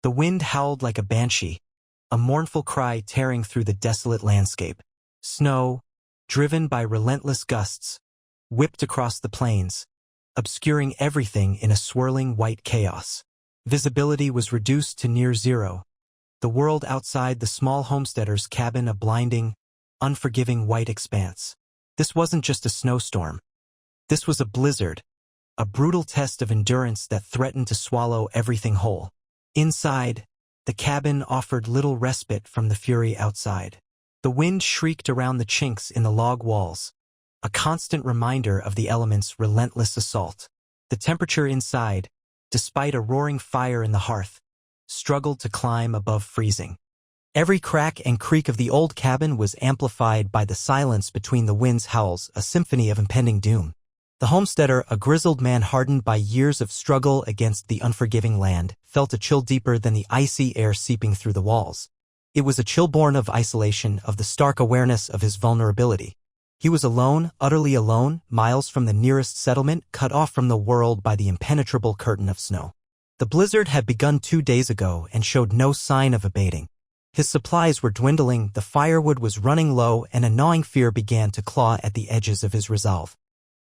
The wind howled like a banshee, a mournful cry tearing through the desolate landscape. Snow, driven by relentless gusts, whipped across the plains, obscuring everything in a swirling white chaos. Visibility was reduced to near zero, the world outside the small homesteader's cabin a blinding, unforgiving white expanse. This wasn't just a snowstorm. This was a blizzard, a brutal test of endurance that threatened to swallow everything whole. Inside, the cabin offered little respite from the fury outside. The wind shrieked around the chinks in the log walls, a constant reminder of the elements' relentless assault. The temperature inside, despite a roaring fire in the hearth, struggled to climb above freezing. Every crack and creak of the old cabin was amplified by the silence between the wind's howls, a symphony of impending doom. The homesteader, a grizzled man hardened by years of struggle against the unforgiving land, felt a chill deeper than the icy air seeping through the walls. It was a chill born of isolation, of the stark awareness of his vulnerability. He was alone, utterly alone, miles from the nearest settlement, cut off from the world by the impenetrable curtain of snow. The blizzard had begun 2 days ago and showed no sign of abating. His supplies were dwindling, the firewood was running low, and a gnawing fear began to claw at the edges of his resolve.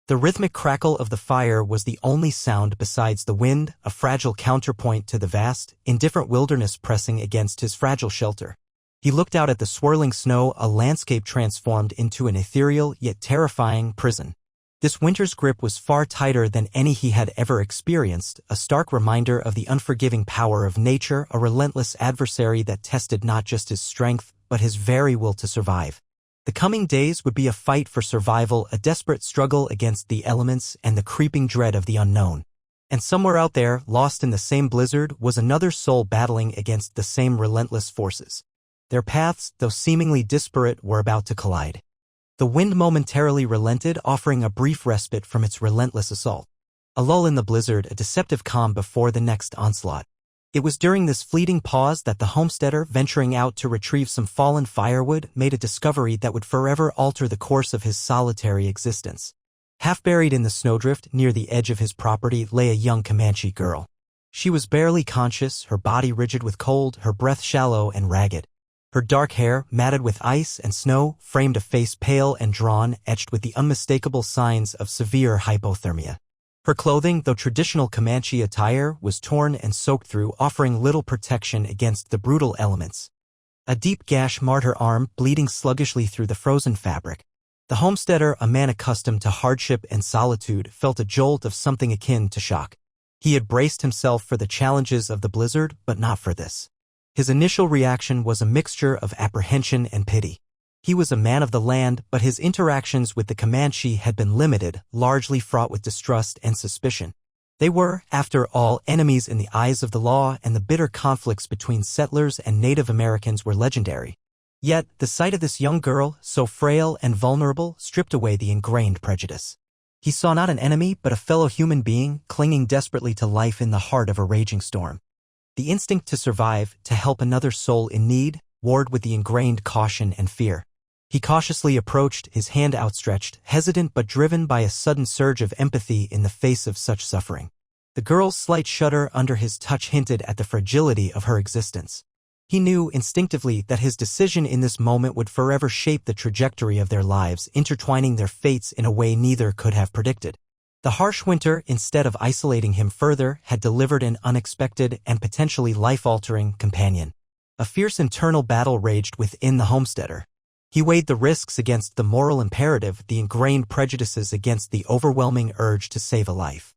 The rhythmic crackle of the fire was the only sound besides the wind, a fragile counterpoint to the vast, indifferent wilderness pressing against his fragile shelter. He looked out at the swirling snow, a landscape transformed into an ethereal yet terrifying prison. This winter's grip was far tighter than any he had ever experienced, a stark reminder of the unforgiving power of nature, a relentless adversary that tested not just his strength, but his very will to survive. The coming days would be a fight for survival, a desperate struggle against the elements and the creeping dread of the unknown. And somewhere out there, lost in the same blizzard, was another soul battling against the same relentless forces. Their paths, though seemingly disparate, were about to collide. The wind momentarily relented, offering a brief respite from its relentless assault. A lull in the blizzard, a deceptive calm before the next onslaught. It was during this fleeting pause that the homesteader, venturing out to retrieve some fallen firewood, made a discovery that would forever alter the course of his solitary existence. Half buried in the snowdrift near the edge of his property lay a young Comanche girl. She was barely conscious, her body rigid with cold, her breath shallow and ragged. Her dark hair, matted with ice and snow, framed a face pale and drawn, etched with the unmistakable signs of severe hypothermia. Her clothing, though traditional Comanche attire, was torn and soaked through, offering little protection against the brutal elements. A deep gash marred her arm, bleeding sluggishly through the frozen fabric. The homesteader, a man accustomed to hardship and solitude, felt a jolt of something akin to shock. He had braced himself for the challenges of the blizzard, but not for this. His initial reaction was a mixture of apprehension and pity. He was a man of the land, but his interactions with the Comanche had been limited, largely fraught with distrust and suspicion. They were, after all, enemies in the eyes of the law, and the bitter conflicts between settlers and Native Americans were legendary. Yet, the sight of this young girl, so frail and vulnerable, stripped away the ingrained prejudice. He saw not an enemy, but a fellow human being, clinging desperately to life in the heart of a raging storm. The instinct to survive, to help another soul in need, warred with the ingrained caution and fear. He cautiously approached, his hand outstretched, hesitant but driven by a sudden surge of empathy in the face of such suffering. The girl's slight shudder under his touch hinted at the fragility of her existence. He knew instinctively that his decision in this moment would forever shape the trajectory of their lives, intertwining their fates in a way neither could have predicted. The harsh winter, instead of isolating him further, had delivered an unexpected and potentially life-altering companion. A fierce internal battle raged within the homesteader. He weighed the risks against the moral imperative, the ingrained prejudices against the overwhelming urge to save a life.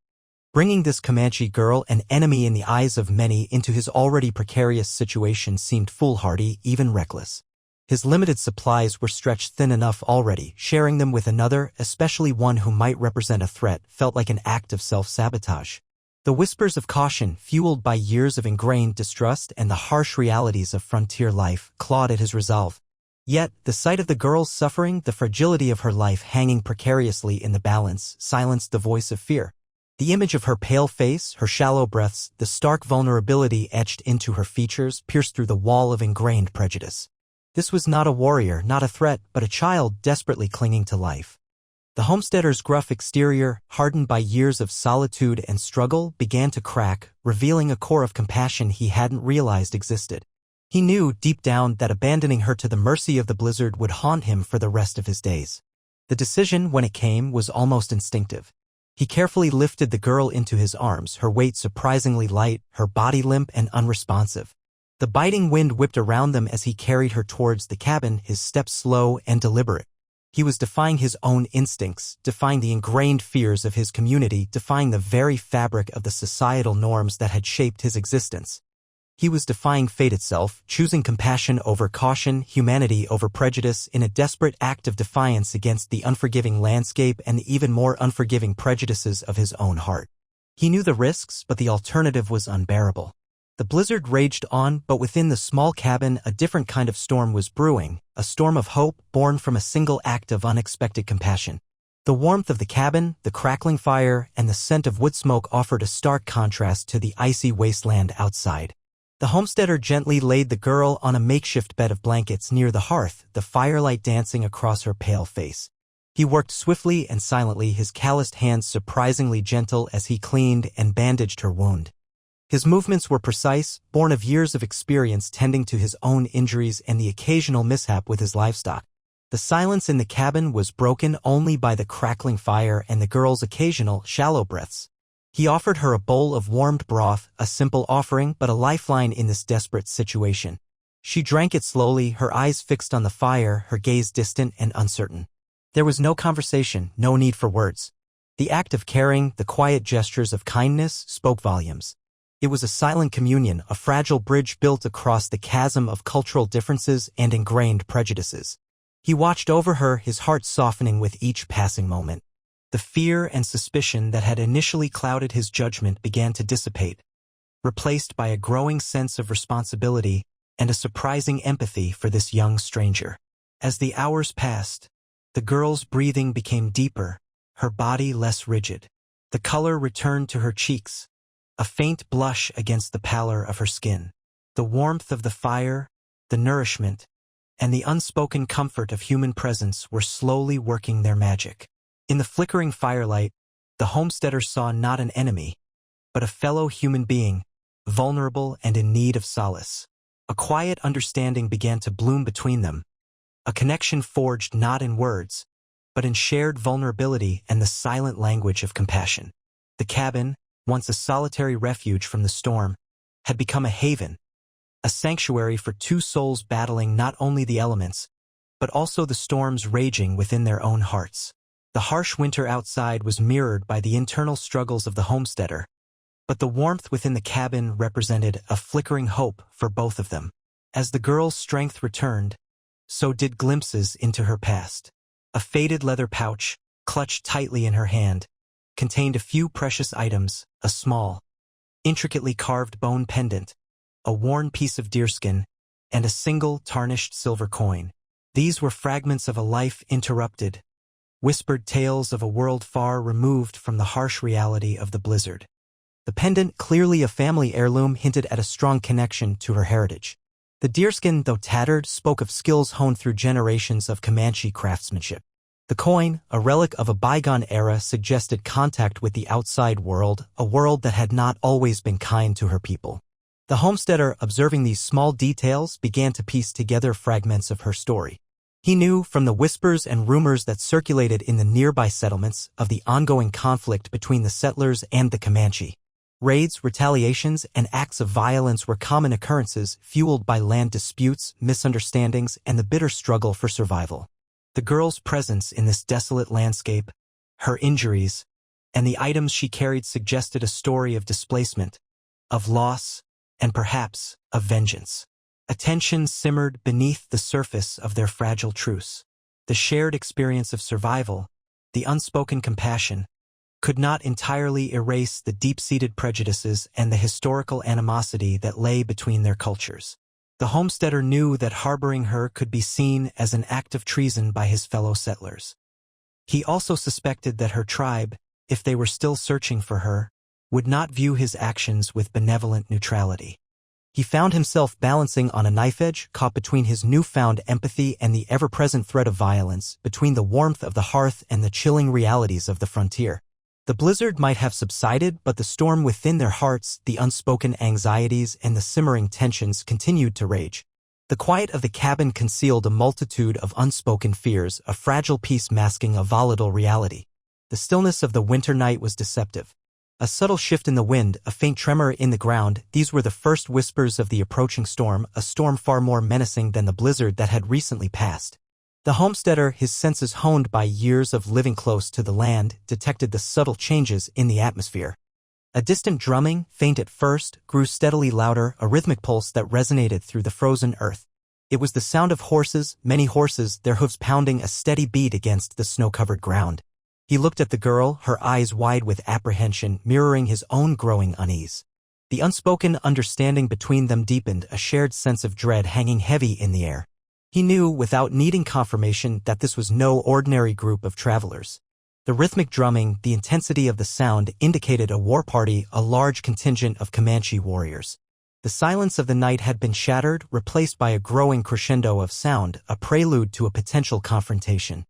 Bringing this Comanche girl, an enemy in the eyes of many, into his already precarious situation seemed foolhardy, even reckless. His limited supplies were stretched thin enough already. Sharing them with another, especially one who might represent a threat, felt like an act of self-sabotage. The whispers of caution, fueled by years of ingrained distrust and the harsh realities of frontier life, clawed at his resolve. Yet, the sight of the girl's suffering, the fragility of her life hanging precariously in the balance, silenced the voice of fear. The image of her pale face, her shallow breaths, the stark vulnerability etched into her features, pierced through the wall of ingrained prejudice. This was not a warrior, not a threat, but a child desperately clinging to life. The homesteader's gruff exterior, hardened by years of solitude and struggle, began to crack, revealing a core of compassion he hadn't realized existed. He knew, deep down, that abandoning her to the mercy of the blizzard would haunt him for the rest of his days. The decision, when it came, was almost instinctive. He carefully lifted the girl into his arms, her weight surprisingly light, her body limp and unresponsive. The biting wind whipped around them as he carried her towards the cabin, his steps slow and deliberate. He was defying his own instincts, defying the ingrained fears of his community, defying the very fabric of the societal norms that had shaped his existence. He was defying fate itself, choosing compassion over caution, humanity over prejudice, in a desperate act of defiance against the unforgiving landscape and the even more unforgiving prejudices of his own heart. He knew the risks, but the alternative was unbearable. The blizzard raged on, but within the small cabin a different kind of storm was brewing, a storm of hope born from a single act of unexpected compassion. The warmth of the cabin, the crackling fire, and the scent of wood smoke offered a stark contrast to the icy wasteland outside. The homesteader gently laid the girl on a makeshift bed of blankets near the hearth, the firelight dancing across her pale face. He worked swiftly and silently, his calloused hands surprisingly gentle as he cleaned and bandaged her wound. His movements were precise, born of years of experience tending to his own injuries and the occasional mishap with his livestock. The silence in the cabin was broken only by the crackling fire and the girl's occasional, shallow breaths. He offered her a bowl of warmed broth, a simple offering but a lifeline in this desperate situation. She drank it slowly, her eyes fixed on the fire, her gaze distant and uncertain. There was no conversation, no need for words. The act of caring, the quiet gestures of kindness, spoke volumes. It was a silent communion, a fragile bridge built across the chasm of cultural differences and ingrained prejudices. He watched over her, his heart softening with each passing moment. The fear and suspicion that had initially clouded his judgment began to dissipate, replaced by a growing sense of responsibility and a surprising empathy for this young stranger. As the hours passed, the girl's breathing became deeper, her body less rigid. The color returned to her cheeks, a faint blush against the pallor of her skin. The warmth of the fire, the nourishment, and the unspoken comfort of human presence were slowly working their magic. In the flickering firelight, the homesteader saw not an enemy, but a fellow human being, vulnerable and in need of solace. A quiet understanding began to bloom between them, a connection forged not in words, but in shared vulnerability and the silent language of compassion. The cabin, once a solitary refuge from the storm, had become a haven, a sanctuary for two souls battling not only the elements, but also the storms raging within their own hearts. The harsh winter outside was mirrored by the internal struggles of the homesteader, but the warmth within the cabin represented a flickering hope for both of them. As the girl's strength returned, so did glimpses into her past. A faded leather pouch, clutched tightly in her hand, contained a few precious items, a small, intricately carved bone pendant, a worn piece of deerskin, and a single tarnished silver coin. These were fragments of a life interrupted, whispered tales of a world far removed from the harsh reality of the blizzard. The pendant, clearly a family heirloom, hinted at a strong connection to her heritage. The deerskin, though tattered, spoke of skills honed through generations of Comanche craftsmanship. The coin, a relic of a bygone era, suggested contact with the outside world, a world that had not always been kind to her people. The homesteader, observing these small details, began to piece together fragments of her story. He knew, from the whispers and rumors that circulated in the nearby settlements, of the ongoing conflict between the settlers and the Comanche. Raids, retaliations, and acts of violence were common occurrences, fueled by land disputes, misunderstandings, and the bitter struggle for survival. The girl's presence in this desolate landscape, her injuries, and the items she carried suggested a story of displacement, of loss, and perhaps of vengeance. A tension simmered beneath the surface of their fragile truce. The shared experience of survival, the unspoken compassion, could not entirely erase the deep-seated prejudices and the historical animosity that lay between their cultures. The homesteader knew that harboring her could be seen as an act of treason by his fellow settlers. He also suspected that her tribe, if they were still searching for her, would not view his actions with benevolent neutrality. He found himself balancing on a knife edge, caught between his newfound empathy and the ever-present threat of violence, between the warmth of the hearth and the chilling realities of the frontier. The blizzard might have subsided, but the storm within their hearts, the unspoken anxieties and the simmering tensions continued to rage. The quiet of the cabin concealed a multitude of unspoken fears, a fragile peace masking a volatile reality. The stillness of the winter night was deceptive. A subtle shift in the wind, a faint tremor in the ground, these were the first whispers of the approaching storm, a storm far more menacing than the blizzard that had recently passed. The homesteader, his senses honed by years of living close to the land, detected the subtle changes in the atmosphere. A distant drumming, faint at first, grew steadily louder, a rhythmic pulse that resonated through the frozen earth. It was the sound of horses, many horses, their hooves pounding a steady beat against the snow-covered ground. He looked at the girl, her eyes wide with apprehension, mirroring his own growing unease. The unspoken understanding between them deepened, a shared sense of dread hanging heavy in the air. He knew, without needing confirmation, that this was no ordinary group of travelers. The rhythmic drumming, the intensity of the sound, indicated a war party, a large contingent of Comanche warriors. The silence of the night had been shattered, replaced by a growing crescendo of sound, a prelude to a potential confrontation.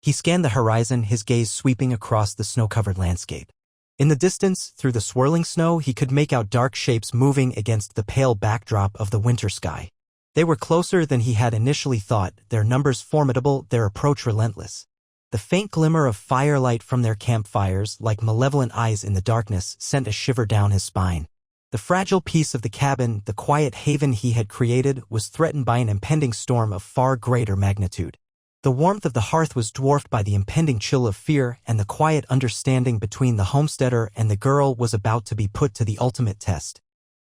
He scanned the horizon, his gaze sweeping across the snow-covered landscape. In the distance, through the swirling snow, he could make out dark shapes moving against the pale backdrop of the winter sky. They were closer than he had initially thought, their numbers formidable, their approach relentless. The faint glimmer of firelight from their campfires, like malevolent eyes in the darkness, sent a shiver down his spine. The fragile peace of the cabin, the quiet haven he had created, was threatened by an impending storm of far greater magnitude. The warmth of the hearth was dwarfed by the impending chill of fear, and the quiet understanding between the homesteader and the girl was about to be put to the ultimate test.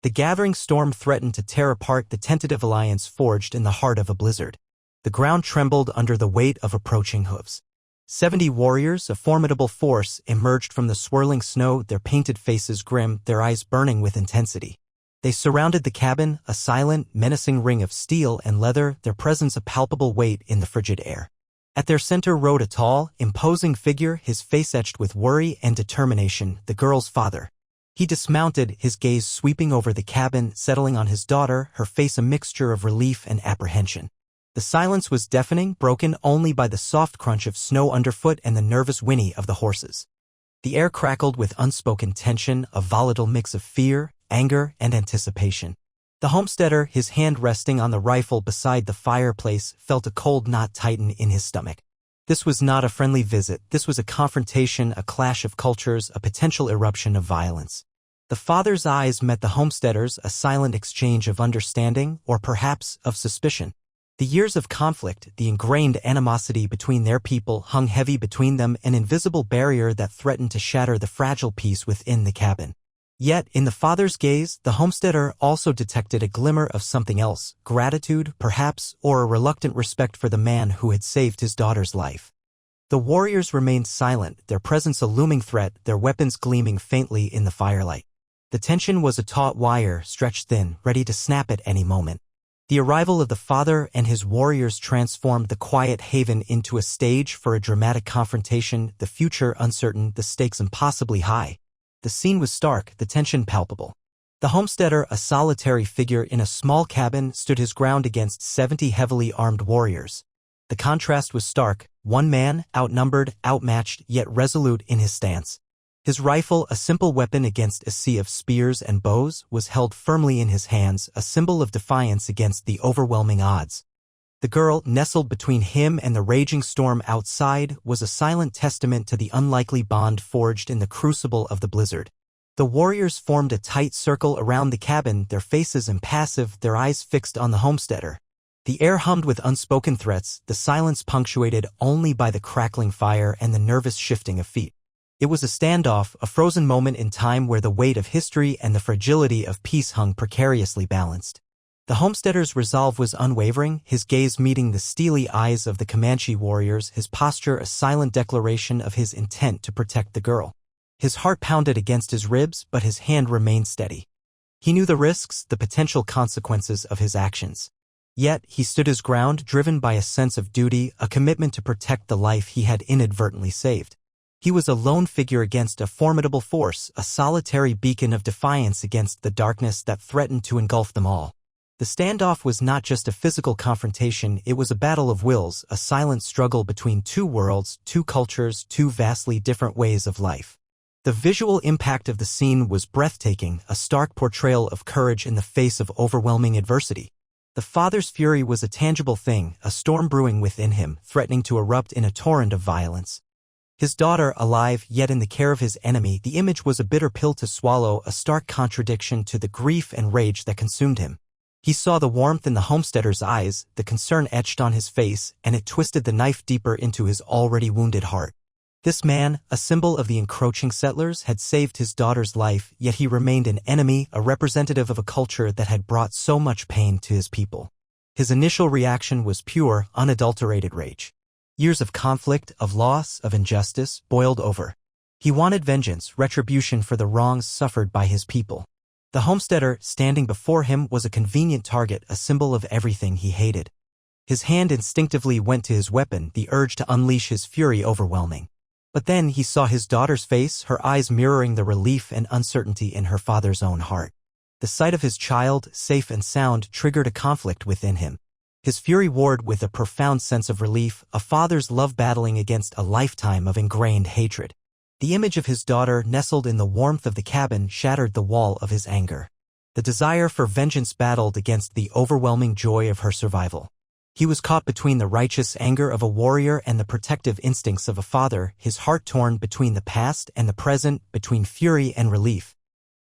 The gathering storm threatened to tear apart the tentative alliance forged in the heart of a blizzard. The ground trembled under the weight of approaching hooves. 70 warriors, a formidable force, emerged from the swirling snow, their painted faces grim, their eyes burning with intensity. They surrounded the cabin, a silent, menacing ring of steel and leather, their presence a palpable weight in the frigid air. At their center rode a tall, imposing figure, his face etched with worry and determination, the girl's father. He dismounted, his gaze sweeping over the cabin, settling on his daughter, her face a mixture of relief and apprehension. The silence was deafening, broken only by the soft crunch of snow underfoot and the nervous whinny of the horses. The air crackled with unspoken tension, a volatile mix of fear, anger, and anticipation. The homesteader, his hand resting on the rifle beside the fireplace, felt a cold knot tighten in his stomach. This was not a friendly visit, this was a confrontation, a clash of cultures, a potential eruption of violence. The father's eyes met the homesteader's, a silent exchange of understanding, or perhaps of suspicion. The years of conflict, the ingrained animosity between their people hung heavy between them, an invisible barrier that threatened to shatter the fragile peace within the cabin. Yet, in the father's gaze, the homesteader also detected a glimmer of something else, gratitude, perhaps, or a reluctant respect for the man who had saved his daughter's life. The warriors remained silent, their presence a looming threat, their weapons gleaming faintly in the firelight. The tension was a taut wire, stretched thin, ready to snap at any moment. The arrival of the father and his warriors transformed the quiet haven into a stage for a dramatic confrontation, the future uncertain, the stakes impossibly high. The scene was stark, the tension palpable. The homesteader, a solitary figure in a small cabin, stood his ground against 70 heavily armed warriors. The contrast was stark, one man, outnumbered, outmatched, yet resolute in his stance. His rifle, a simple weapon against a sea of spears and bows, was held firmly in his hands, a symbol of defiance against the overwhelming odds. The girl, nestled between him and the raging storm outside, was a silent testament to the unlikely bond forged in the crucible of the blizzard. The warriors formed a tight circle around the cabin, their faces impassive, their eyes fixed on the homesteader. The air hummed with unspoken threats, the silence punctuated only by the crackling fire and the nervous shifting of feet. It was a standoff, a frozen moment in time where the weight of history and the fragility of peace hung precariously balanced. The homesteader's resolve was unwavering, his gaze meeting the steely eyes of the Comanche warriors, his posture a silent declaration of his intent to protect the girl. His heart pounded against his ribs, but his hand remained steady. He knew the risks, the potential consequences of his actions. Yet, he stood his ground, driven by a sense of duty, a commitment to protect the life he had inadvertently saved. He was a lone figure against a formidable force, a solitary beacon of defiance against the darkness that threatened to engulf them all. The standoff was not just a physical confrontation, it was a battle of wills, a silent struggle between two worlds, two cultures, two vastly different ways of life. The visual impact of the scene was breathtaking, a stark portrayal of courage in the face of overwhelming adversity. The father's fury was a tangible thing, a storm brewing within him, threatening to erupt in a torrent of violence. His daughter, alive, yet in the care of his enemy, the image was a bitter pill to swallow, a stark contradiction to the grief and rage that consumed him. He saw the warmth in the homesteader's eyes, the concern etched on his face, and it twisted the knife deeper into his already wounded heart. This man, a symbol of the encroaching settlers, had saved his daughter's life, yet he remained an enemy, a representative of a culture that had brought so much pain to his people. His initial reaction was pure, unadulterated rage. Years of conflict, of loss, of injustice, boiled over. He wanted vengeance, retribution for the wrongs suffered by his people. The homesteader, standing before him, was a convenient target, a symbol of everything he hated. His hand instinctively went to his weapon, the urge to unleash his fury overwhelming. But then he saw his daughter's face, her eyes mirroring the relief and uncertainty in her father's own heart. The sight of his child, safe and sound, triggered a conflict within him. His fury warred with a profound sense of relief, a father's love battling against a lifetime of ingrained hatred. The image of his daughter, nestled in the warmth of the cabin, shattered the wall of his anger. The desire for vengeance battled against the overwhelming joy of her survival. He was caught between the righteous anger of a warrior and the protective instincts of a father, his heart torn between the past and the present, between fury and relief.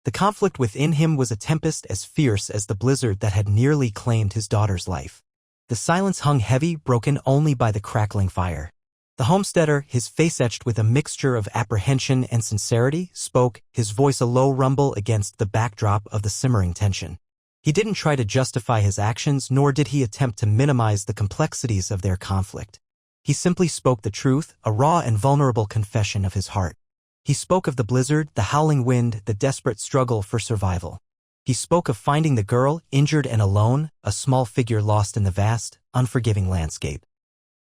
The conflict within him was a tempest as fierce as the blizzard that had nearly claimed his daughter's life. The silence hung heavy, broken only by the crackling fire. The homesteader, his face etched with a mixture of apprehension and sincerity, spoke, his voice a low rumble against the backdrop of the simmering tension. He didn't try to justify his actions, nor did he attempt to minimize the complexities of their conflict. He simply spoke the truth, a raw and vulnerable confession of his heart. He spoke of the blizzard, the howling wind, the desperate struggle for survival. He spoke of finding the girl, injured and alone, a small figure lost in the vast, unforgiving landscape.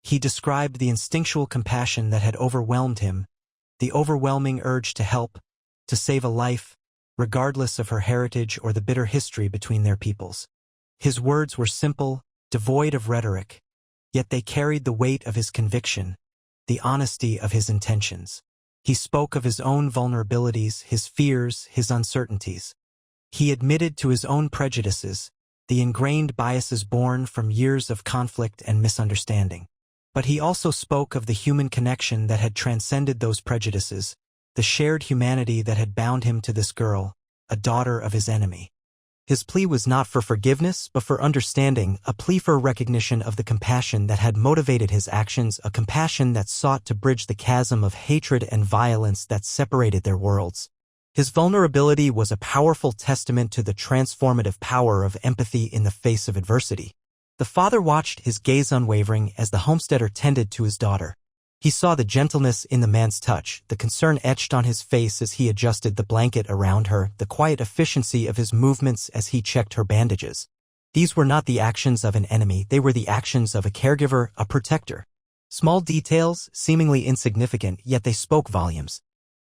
He described the instinctual compassion that had overwhelmed him, the overwhelming urge to help, to save a life, regardless of her heritage or the bitter history between their peoples. His words were simple, devoid of rhetoric, yet they carried the weight of his conviction, the honesty of his intentions. He spoke of his own vulnerabilities, his fears, his uncertainties. He admitted to his own prejudices, the ingrained biases born from years of conflict and misunderstanding. But he also spoke of the human connection that had transcended those prejudices, the shared humanity that had bound him to this girl, a daughter of his enemy. His plea was not for forgiveness, but for understanding, a plea for recognition of the compassion that had motivated his actions, a compassion that sought to bridge the chasm of hatred and violence that separated their worlds. His vulnerability was a powerful testament to the transformative power of empathy in the face of adversity. The father watched, his gaze unwavering, as the homesteader tended to his daughter. He saw the gentleness in the man's touch, the concern etched on his face as he adjusted the blanket around her, the quiet efficiency of his movements as he checked her bandages. These were not the actions of an enemy, they were the actions of a caregiver, a protector. Small details, seemingly insignificant, yet they spoke volumes.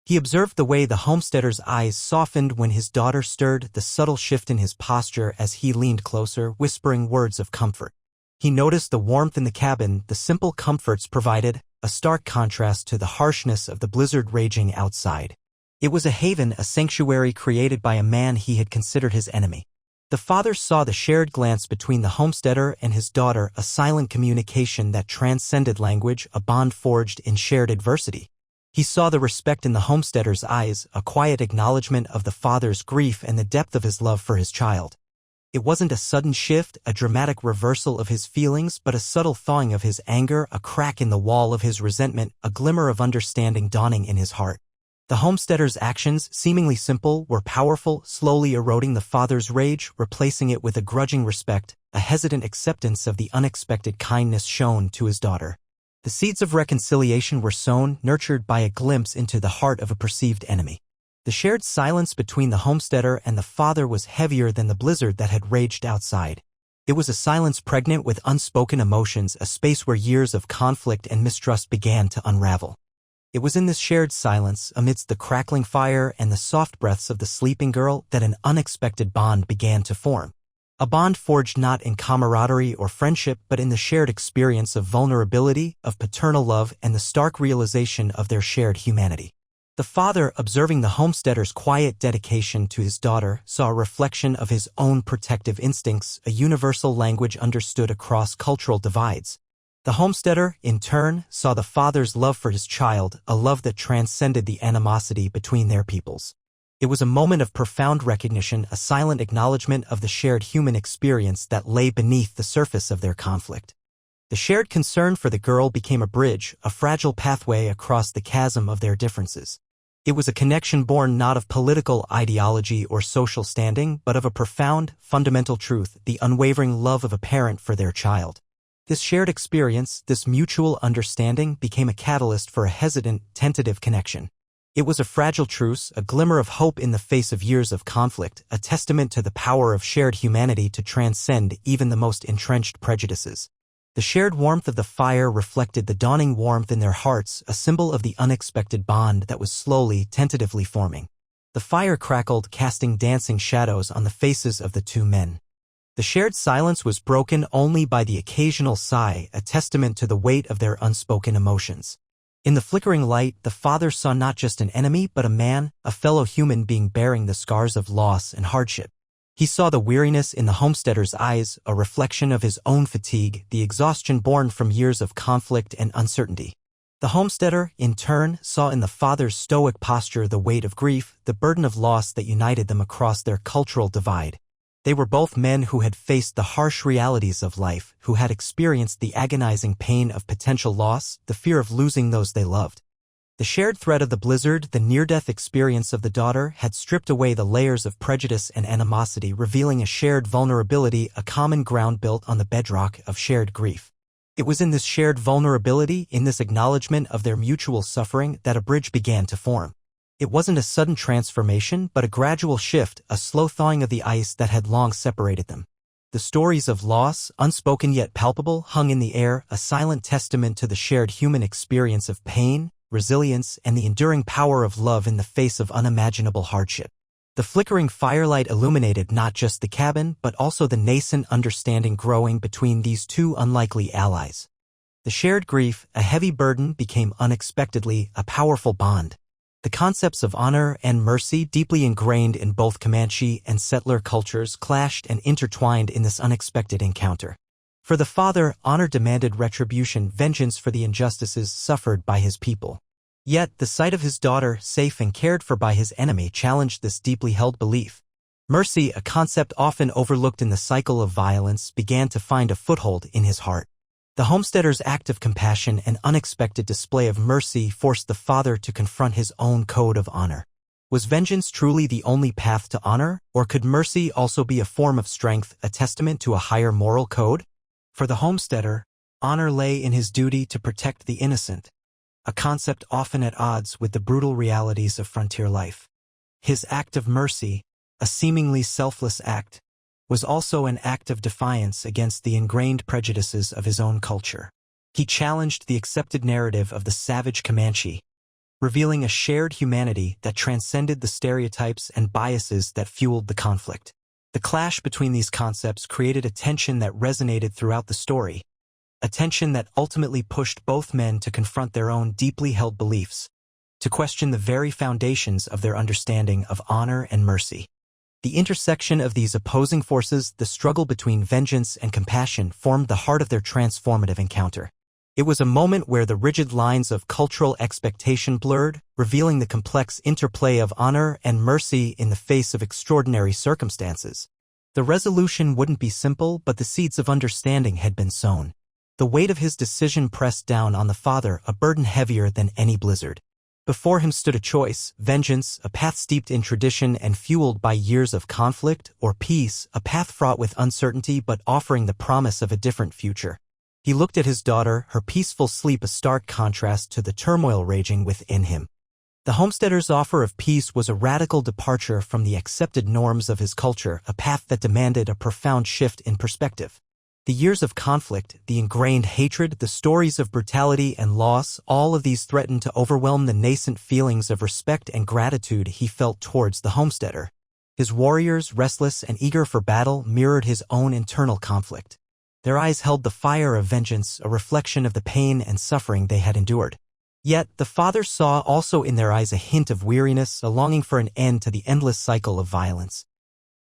He observed the way the homesteader's eyes softened when his daughter stirred, the subtle shift in his posture as he leaned closer, whispering words of comfort. He noticed the warmth in the cabin, the simple comforts provided, a stark contrast to the harshness of the blizzard raging outside. It was a haven, a sanctuary created by a man he had considered his enemy. The father saw the shared glance between the homesteader and his daughter, a silent communication that transcended language, a bond forged in shared adversity. He saw the respect in the homesteader's eyes, a quiet acknowledgement of the father's grief and the depth of his love for his child. It wasn't a sudden shift, a dramatic reversal of his feelings, but a subtle thawing of his anger, a crack in the wall of his resentment, a glimmer of understanding dawning in his heart. The homesteader's actions, seemingly simple, were powerful, slowly eroding the father's rage, replacing it with a grudging respect, a hesitant acceptance of the unexpected kindness shown to his daughter. The seeds of reconciliation were sown, nurtured by a glimpse into the heart of a perceived enemy. The shared silence between the homesteader and the father was heavier than the blizzard that had raged outside. It was a silence pregnant with unspoken emotions, a space where years of conflict and mistrust began to unravel. It was in this shared silence, amidst the crackling fire and the soft breaths of the sleeping girl, that an unexpected bond began to form. A bond forged not in camaraderie or friendship, but in the shared experience of vulnerability, of paternal love, and the stark realization of their shared humanity. The father, observing the homesteader's quiet dedication to his daughter, saw a reflection of his own protective instincts, a universal language understood across cultural divides. The homesteader, in turn, saw the father's love for his child, a love that transcended the animosity between their peoples. It was a moment of profound recognition, a silent acknowledgement of the shared human experience that lay beneath the surface of their conflict. The shared concern for the girl became a bridge, a fragile pathway across the chasm of their differences. It was a connection born not of political ideology or social standing, but of a profound, fundamental truth, the unwavering love of a parent for their child. This shared experience, this mutual understanding, became a catalyst for a hesitant, tentative connection. It was a fragile truce, a glimmer of hope in the face of years of conflict, a testament to the power of shared humanity to transcend even the most entrenched prejudices. The shared warmth of the fire reflected the dawning warmth in their hearts, a symbol of the unexpected bond that was slowly, tentatively forming. The fire crackled, casting dancing shadows on the faces of the two men. The shared silence was broken only by the occasional sigh, a testament to the weight of their unspoken emotions. In the flickering light, the father saw not just an enemy but a man, a fellow human being bearing the scars of loss and hardship. He saw the weariness in the homesteader's eyes, a reflection of his own fatigue, the exhaustion born from years of conflict and uncertainty. The homesteader, in turn, saw in the father's stoic posture the weight of grief, the burden of loss that united them across their cultural divide. They were both men who had faced the harsh realities of life, who had experienced the agonizing pain of potential loss, the fear of losing those they loved. The shared threat of the blizzard, the near-death experience of the daughter, had stripped away the layers of prejudice and animosity, revealing a shared vulnerability, a common ground built on the bedrock of shared grief. It was in this shared vulnerability, in this acknowledgement of their mutual suffering, that a bridge began to form. It wasn't a sudden transformation, but a gradual shift, a slow thawing of the ice that had long separated them. The stories of loss, unspoken yet palpable, hung in the air, a silent testament to the shared human experience of pain, resilience, and the enduring power of love in the face of unimaginable hardship. The flickering firelight illuminated not just the cabin, but also the nascent understanding growing between these two unlikely allies. The shared grief, a heavy burden, became unexpectedly a powerful bond. The concepts of honor and mercy, deeply ingrained in both Comanche and settler cultures, clashed and intertwined in this unexpected encounter. For the father, honor demanded retribution, vengeance for the injustices suffered by his people. Yet, the sight of his daughter, safe and cared for by his enemy, challenged this deeply held belief. Mercy, a concept often overlooked in the cycle of violence, began to find a foothold in his heart. The homesteader's act of compassion and unexpected display of mercy forced the father to confront his own code of honor. Was vengeance truly the only path to honor, or could mercy also be a form of strength, a testament to a higher moral code? For the homesteader, honor lay in his duty to protect the innocent, a concept often at odds with the brutal realities of frontier life. His act of mercy, a seemingly selfless act, was also an act of defiance against the ingrained prejudices of his own culture. He challenged the accepted narrative of the savage Comanche, revealing a shared humanity that transcended the stereotypes and biases that fueled the conflict. The clash between these concepts created a tension that resonated throughout the story, a tension that ultimately pushed both men to confront their own deeply held beliefs, to question the very foundations of their understanding of honor and mercy. The intersection of these opposing forces, the struggle between vengeance and compassion, formed the heart of their transformative encounter. It was a moment where the rigid lines of cultural expectation blurred, revealing the complex interplay of honor and mercy in the face of extraordinary circumstances. The resolution wouldn't be simple, but the seeds of understanding had been sown. The weight of his decision pressed down on the father, a burden heavier than any blizzard. Before him stood a choice: vengeance, a path steeped in tradition and fueled by years of conflict, or peace, a path fraught with uncertainty but offering the promise of a different future. He looked at his daughter, her peaceful sleep a stark contrast to the turmoil raging within him. The homesteader's offer of peace was a radical departure from the accepted norms of his culture, a path that demanded a profound shift in perspective. The years of conflict, the ingrained hatred, the stories of brutality and loss, all of these threatened to overwhelm the nascent feelings of respect and gratitude he felt towards the homesteader. His warriors, restless and eager for battle, mirrored his own internal conflict. Their eyes held the fire of vengeance, a reflection of the pain and suffering they had endured. Yet, the father saw also in their eyes a hint of weariness, a longing for an end to the endless cycle of violence.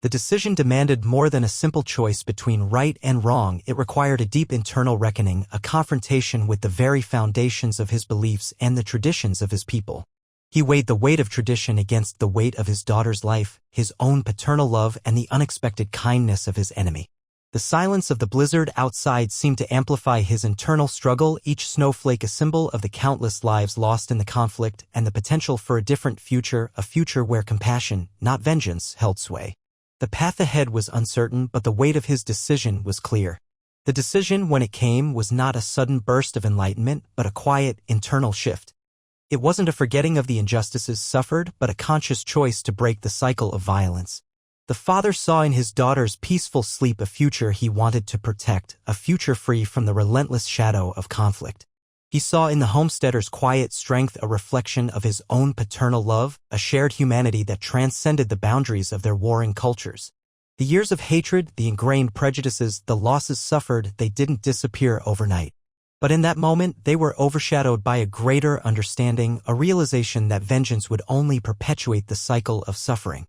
The decision demanded more than a simple choice between right and wrong. It required a deep internal reckoning, a confrontation with the very foundations of his beliefs and the traditions of his people. He weighed the weight of tradition against the weight of his daughter's life, his own paternal love, and the unexpected kindness of his enemy. The silence of the blizzard outside seemed to amplify his internal struggle, each snowflake a symbol of the countless lives lost in the conflict and the potential for a different future, a future where compassion, not vengeance, held sway. The path ahead was uncertain, but the weight of his decision was clear. The decision, when it came, was not a sudden burst of enlightenment, but a quiet, internal shift. It wasn't a forgetting of the injustices suffered, but a conscious choice to break the cycle of violence. The father saw in his daughter's peaceful sleep a future he wanted to protect, a future free from the relentless shadow of conflict. He saw in the homesteader's quiet strength a reflection of his own paternal love, a shared humanity that transcended the boundaries of their warring cultures. The years of hatred, the ingrained prejudices, the losses suffered, they didn't disappear overnight. But in that moment, they were overshadowed by a greater understanding, a realization that vengeance would only perpetuate the cycle of suffering.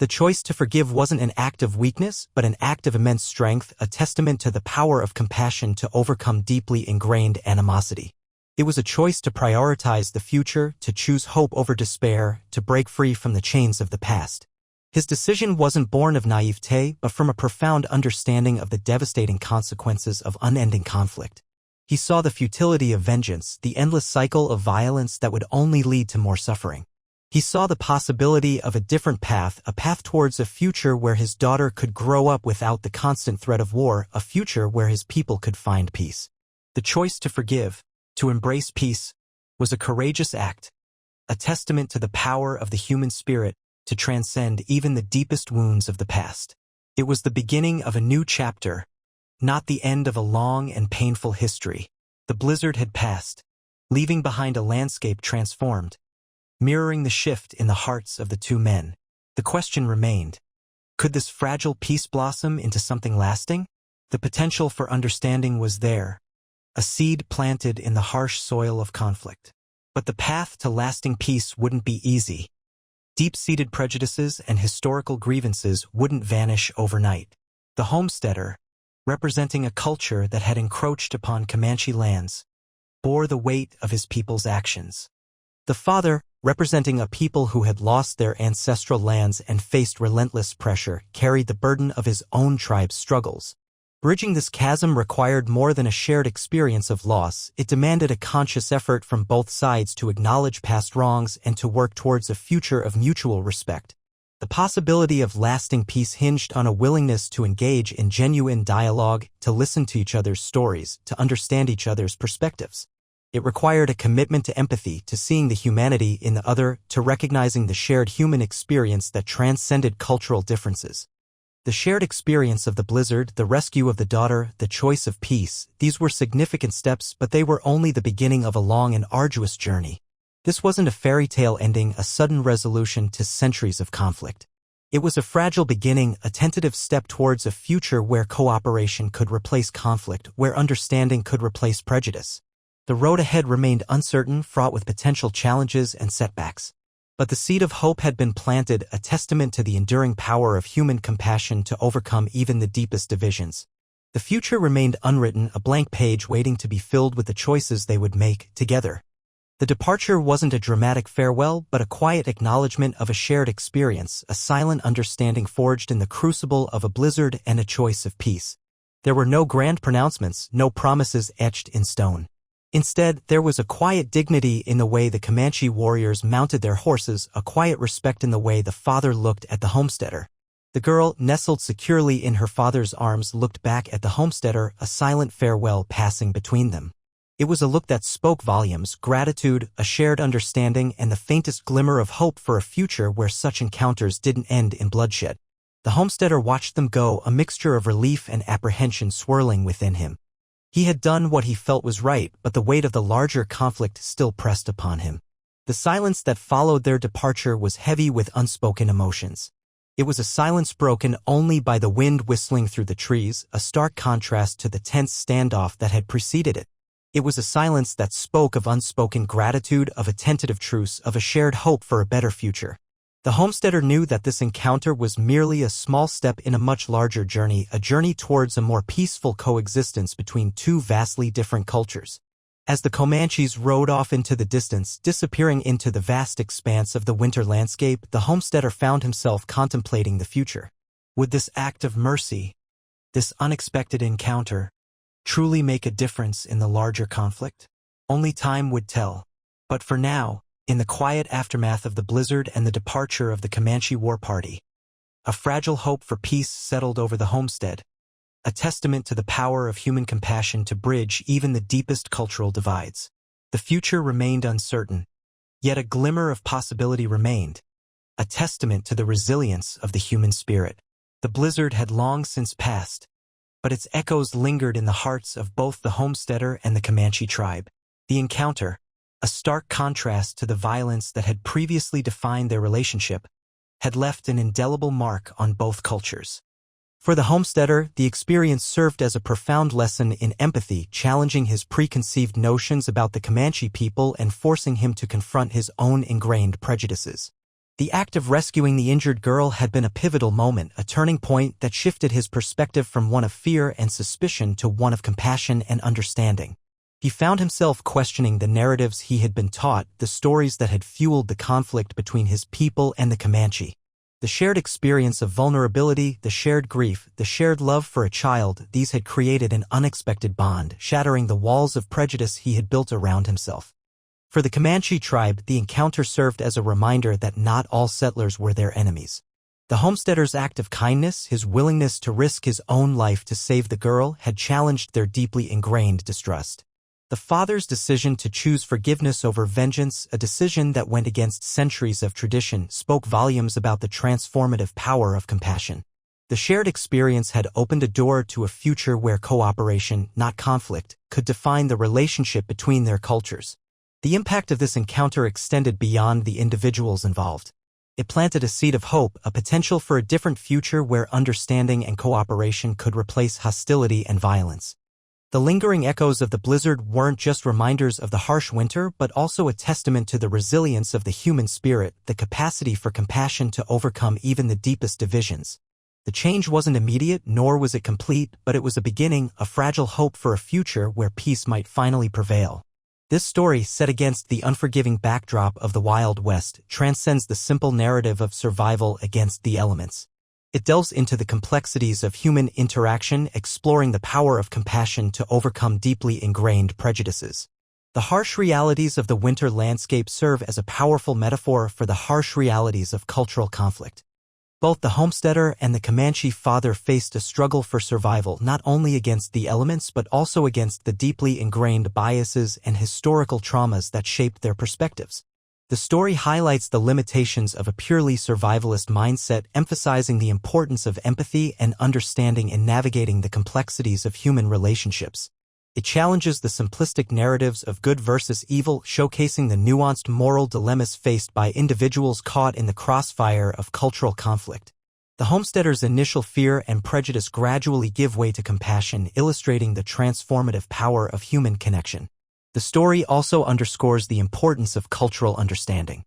The choice to forgive wasn't an act of weakness, but an act of immense strength, a testament to the power of compassion to overcome deeply ingrained animosity. It was a choice to prioritize the future, to choose hope over despair, to break free from the chains of the past. His decision wasn't born of naivete, but from a profound understanding of the devastating consequences of unending conflict. He saw the futility of vengeance, the endless cycle of violence that would only lead to more suffering. He saw the possibility of a different path, a path towards a future where his daughter could grow up without the constant threat of war, a future where his people could find peace. The choice to forgive, to embrace peace, was a courageous act, a testament to the power of the human spirit to transcend even the deepest wounds of the past. It was the beginning of a new chapter, not the end of a long and painful history. The blizzard had passed, leaving behind a landscape transformed, mirroring the shift in the hearts of the two men. The question remained, could this fragile peace blossom into something lasting? The potential for understanding was there, a seed planted in the harsh soil of conflict. But the path to lasting peace wouldn't be easy. Deep-seated prejudices and historical grievances wouldn't vanish overnight. The homesteader, representing a culture that had encroached upon Comanche lands, bore the weight of his people's actions. The father, representing a people who had lost their ancestral lands and faced relentless pressure, carried the burden of his own tribe's struggles. Bridging this chasm required more than a shared experience of loss. It demanded a conscious effort from both sides to acknowledge past wrongs and to work towards a future of mutual respect. The possibility of lasting peace hinged on a willingness to engage in genuine dialogue, to listen to each other's stories, to understand each other's perspectives. It required a commitment to empathy, to seeing the humanity in the other, to recognizing the shared human experience that transcended cultural differences. The shared experience of the blizzard, the rescue of the daughter, the choice of peace, these were significant steps, but they were only the beginning of a long and arduous journey. This wasn't a fairy tale ending, a sudden resolution to centuries of conflict. It was a fragile beginning, a tentative step towards a future where cooperation could replace conflict, where understanding could replace prejudice. The road ahead remained uncertain, fraught with potential challenges and setbacks. But the seed of hope had been planted, a testament to the enduring power of human compassion to overcome even the deepest divisions. The future remained unwritten, a blank page waiting to be filled with the choices they would make together. The departure wasn't a dramatic farewell, but a quiet acknowledgement of a shared experience, a silent understanding forged in the crucible of a blizzard and a choice of peace. There were no grand pronouncements, no promises etched in stone. Instead, there was a quiet dignity in the way the Comanche warriors mounted their horses, a quiet respect in the way the father looked at the homesteader. The girl, nestled securely in her father's arms, looked back at the homesteader, a silent farewell passing between them. It was a look that spoke volumes, gratitude, a shared understanding, and the faintest glimmer of hope for a future where such encounters didn't end in bloodshed. The homesteader watched them go, a mixture of relief and apprehension swirling within him. He had done what he felt was right, but the weight of the larger conflict still pressed upon him. The silence that followed their departure was heavy with unspoken emotions. It was a silence broken only by the wind whistling through the trees, a stark contrast to the tense standoff that had preceded it. It was a silence that spoke of unspoken gratitude, of a tentative truce, of a shared hope for a better future. The homesteader knew that this encounter was merely a small step in a much larger journey, a journey towards a more peaceful coexistence between two vastly different cultures. As the Comanches rode off into the distance, disappearing into the vast expanse of the winter landscape, the homesteader found himself contemplating the future. Would this act of mercy, this unexpected encounter, truly make a difference in the larger conflict? Only time would tell. But for now, in the quiet aftermath of the blizzard and the departure of the Comanche war party, a fragile hope for peace settled over the homestead, a testament to the power of human compassion to bridge even the deepest cultural divides. The future remained uncertain, yet a glimmer of possibility remained, a testament to the resilience of the human spirit. The blizzard had long since passed, but its echoes lingered in the hearts of both the homesteader and the Comanche tribe. The encounter, a stark contrast to the violence that had previously defined their relationship, had left an indelible mark on both cultures. For the homesteader, the experience served as a profound lesson in empathy, challenging his preconceived notions about the Comanche people and forcing him to confront his own ingrained prejudices. The act of rescuing the injured girl had been a pivotal moment, a turning point that shifted his perspective from one of fear and suspicion to one of compassion and understanding. He found himself questioning the narratives he had been taught, the stories that had fueled the conflict between his people and the Comanche. The shared experience of vulnerability, the shared grief, the shared love for a child, these had created an unexpected bond, shattering the walls of prejudice he had built around himself. For the Comanche tribe, the encounter served as a reminder that not all settlers were their enemies. The homesteader's act of kindness, his willingness to risk his own life to save the girl, had challenged their deeply ingrained distrust. The father's decision to choose forgiveness over vengeance, a decision that went against centuries of tradition, spoke volumes about the transformative power of compassion. The shared experience had opened a door to a future where cooperation, not conflict, could define the relationship between their cultures. The impact of this encounter extended beyond the individuals involved. It planted a seed of hope, a potential for a different future where understanding and cooperation could replace hostility and violence. The lingering echoes of the blizzard weren't just reminders of the harsh winter, but also a testament to the resilience of the human spirit, the capacity for compassion to overcome even the deepest divisions. The change wasn't immediate, nor was it complete, but it was a beginning, a fragile hope for a future where peace might finally prevail. This story, set against the unforgiving backdrop of the Wild West, transcends the simple narrative of survival against the elements. It delves into the complexities of human interaction, exploring the power of compassion to overcome deeply ingrained prejudices. The harsh realities of the winter landscape serve as a powerful metaphor for the harsh realities of cultural conflict. Both the homesteader and the Comanche father faced a struggle for survival, not only against the elements but also against the deeply ingrained biases and historical traumas that shaped their perspectives. The story highlights the limitations of a purely survivalist mindset, emphasizing the importance of empathy and understanding in navigating the complexities of human relationships. It challenges the simplistic narratives of good versus evil, showcasing the nuanced moral dilemmas faced by individuals caught in the crossfire of cultural conflict. The homesteader's initial fear and prejudice gradually give way to compassion, illustrating the transformative power of human connection. The story also underscores the importance of cultural understanding.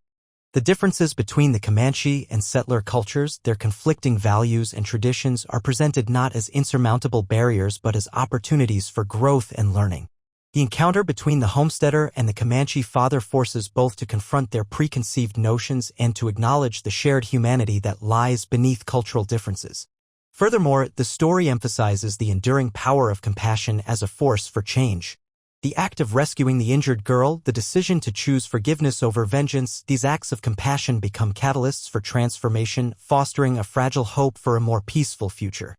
The differences between the Comanche and settler cultures, their conflicting values and traditions, are presented not as insurmountable barriers but as opportunities for growth and learning. The encounter between the homesteader and the Comanche father forces both to confront their preconceived notions and to acknowledge the shared humanity that lies beneath cultural differences. Furthermore, the story emphasizes the enduring power of compassion as a force for change. The act of rescuing the injured girl, the decision to choose forgiveness over vengeance, these acts of compassion become catalysts for transformation, fostering a fragile hope for a more peaceful future.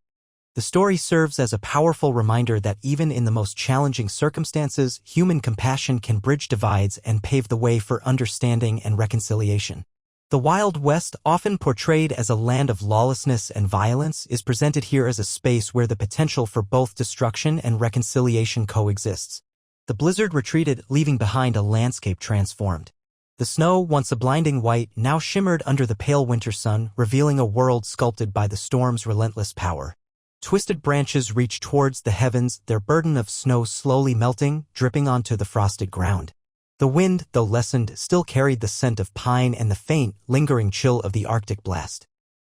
The story serves as a powerful reminder that even in the most challenging circumstances, human compassion can bridge divides and pave the way for understanding and reconciliation. The Wild West, often portrayed as a land of lawlessness and violence, is presented here as a space where the potential for both destruction and reconciliation coexists. The blizzard retreated, leaving behind a landscape transformed. The snow, once a blinding white, now shimmered under the pale winter sun, revealing a world sculpted by the storm's relentless power. Twisted branches reached towards the heavens, their burden of snow slowly melting, dripping onto the frosted ground. The wind, though lessened, still carried the scent of pine and the faint, lingering chill of the Arctic blast.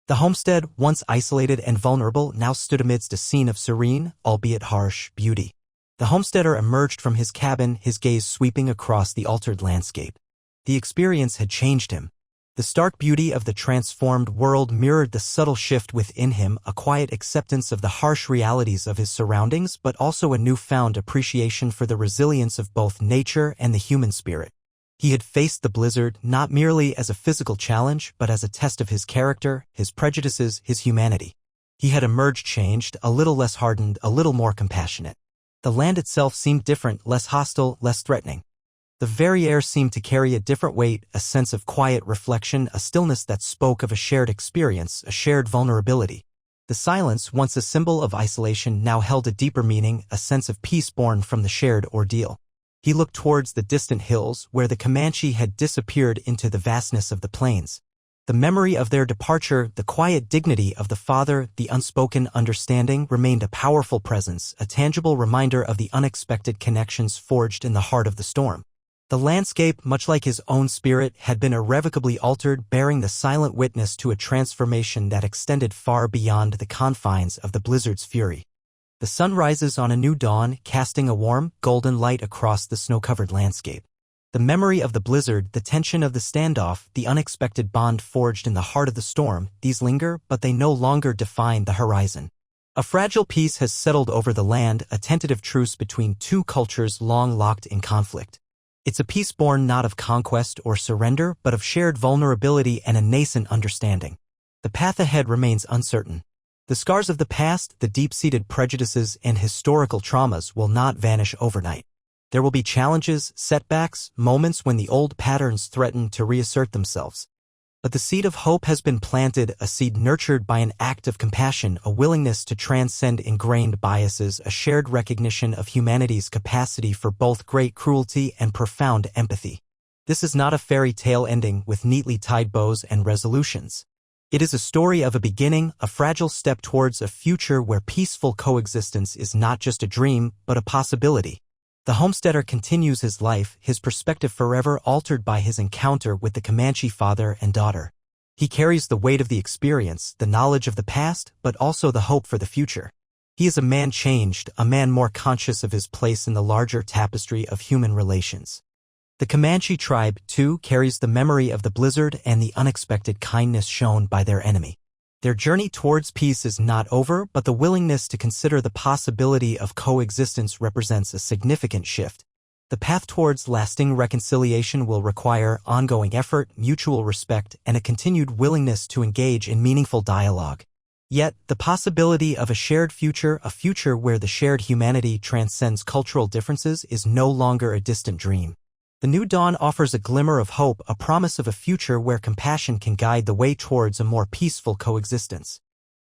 The homestead, once isolated and vulnerable, now stood amidst a scene of serene, albeit harsh, beauty. The homesteader emerged from his cabin, his gaze sweeping across the altered landscape. The experience had changed him. The stark beauty of the transformed world mirrored the subtle shift within him, a quiet acceptance of the harsh realities of his surroundings, but also a newfound appreciation for the resilience of both nature and the human spirit. He had faced the blizzard not merely as a physical challenge, but as a test of his character, his prejudices, his humanity. He had emerged changed, a little less hardened, a little more compassionate. The land itself seemed different, less hostile, less threatening. The very air seemed to carry a different weight, a sense of quiet reflection, a stillness that spoke of a shared experience, a shared vulnerability. The silence, once a symbol of isolation, now held a deeper meaning, a sense of peace born from the shared ordeal. He looked towards the distant hills, where the Comanche had disappeared into the vastness of the plains. The memory of their departure, the quiet dignity of the father, the unspoken understanding remained a powerful presence, a tangible reminder of the unexpected connections forged in the heart of the storm. The landscape, much like his own spirit, had been irrevocably altered, bearing the silent witness to a transformation that extended far beyond the confines of the blizzard's fury. The sun rises on a new dawn, casting a warm, golden light across the snow-covered landscape. The memory of the blizzard, the tension of the standoff, the unexpected bond forged in the heart of the storm, these linger, but they no longer define the horizon. A fragile peace has settled over the land, a tentative truce between two cultures long locked in conflict. It's a peace born not of conquest or surrender, but of shared vulnerability and a nascent understanding. The path ahead remains uncertain. The scars of the past, the deep-seated prejudices and historical traumas will not vanish overnight. There will be challenges, setbacks, moments when the old patterns threaten to reassert themselves. But the seed of hope has been planted, a seed nurtured by an act of compassion, a willingness to transcend ingrained biases, a shared recognition of humanity's capacity for both great cruelty and profound empathy. This is not a fairy tale ending with neatly tied bows and resolutions. It is a story of a beginning, a fragile step towards a future where peaceful coexistence is not just a dream, but a possibility. The homesteader continues his life, his perspective forever altered by his encounter with the Comanche father and daughter. He carries the weight of the experience, the knowledge of the past, but also the hope for the future. He is a man changed, a man more conscious of his place in the larger tapestry of human relations. The Comanche tribe, too, carries the memory of the blizzard and the unexpected kindness shown by their enemy. Their journey towards peace is not over, but the willingness to consider the possibility of coexistence represents a significant shift. The path towards lasting reconciliation will require ongoing effort, mutual respect, and a continued willingness to engage in meaningful dialogue. Yet, the possibility of a shared future, a future where the shared humanity transcends cultural differences, is no longer a distant dream. The new dawn offers a glimmer of hope, a promise of a future where compassion can guide the way towards a more peaceful coexistence.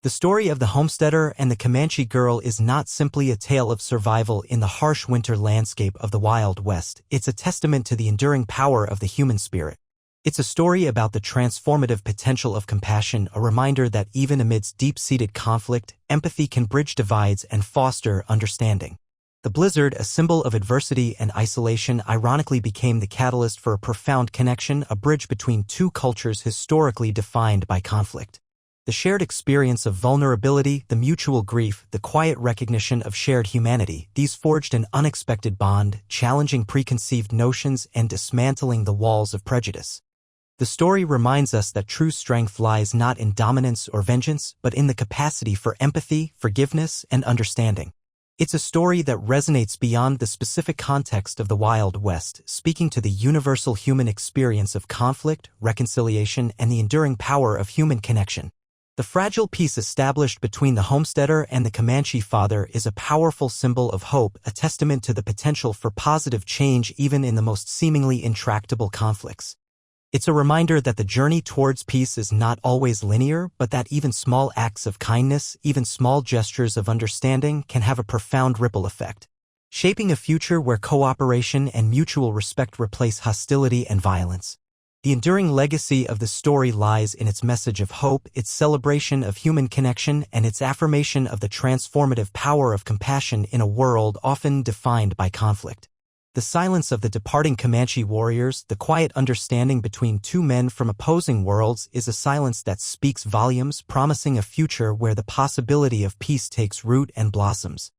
The story of the homesteader and the Comanche girl is not simply a tale of survival in the harsh winter landscape of the Wild West. It's a testament to the enduring power of the human spirit. It's a story about the transformative potential of compassion, a reminder that even amidst deep-seated conflict, empathy can bridge divides and foster understanding. The blizzard, a symbol of adversity and isolation, ironically became the catalyst for a profound connection, a bridge between two cultures historically defined by conflict. The shared experience of vulnerability, the mutual grief, the quiet recognition of shared humanity, these forged an unexpected bond, challenging preconceived notions and dismantling the walls of prejudice. The story reminds us that true strength lies not in dominance or vengeance, but in the capacity for empathy, forgiveness, and understanding. It's a story that resonates beyond the specific context of the Wild West, speaking to the universal human experience of conflict, reconciliation, and the enduring power of human connection. The fragile peace established between the homesteader and the Comanche father is a powerful symbol of hope, a testament to the potential for positive change even in the most seemingly intractable conflicts. It's a reminder that the journey towards peace is not always linear, but that even small acts of kindness, even small gestures of understanding can have a profound ripple effect, shaping a future where cooperation and mutual respect replace hostility and violence. The enduring legacy of the story lies in its message of hope, its celebration of human connection, and its affirmation of the transformative power of compassion in a world often defined by conflict. The silence of the departing Comanche warriors, the quiet understanding between two men from opposing worlds, is a silence that speaks volumes, promising a future where the possibility of peace takes root and blossoms.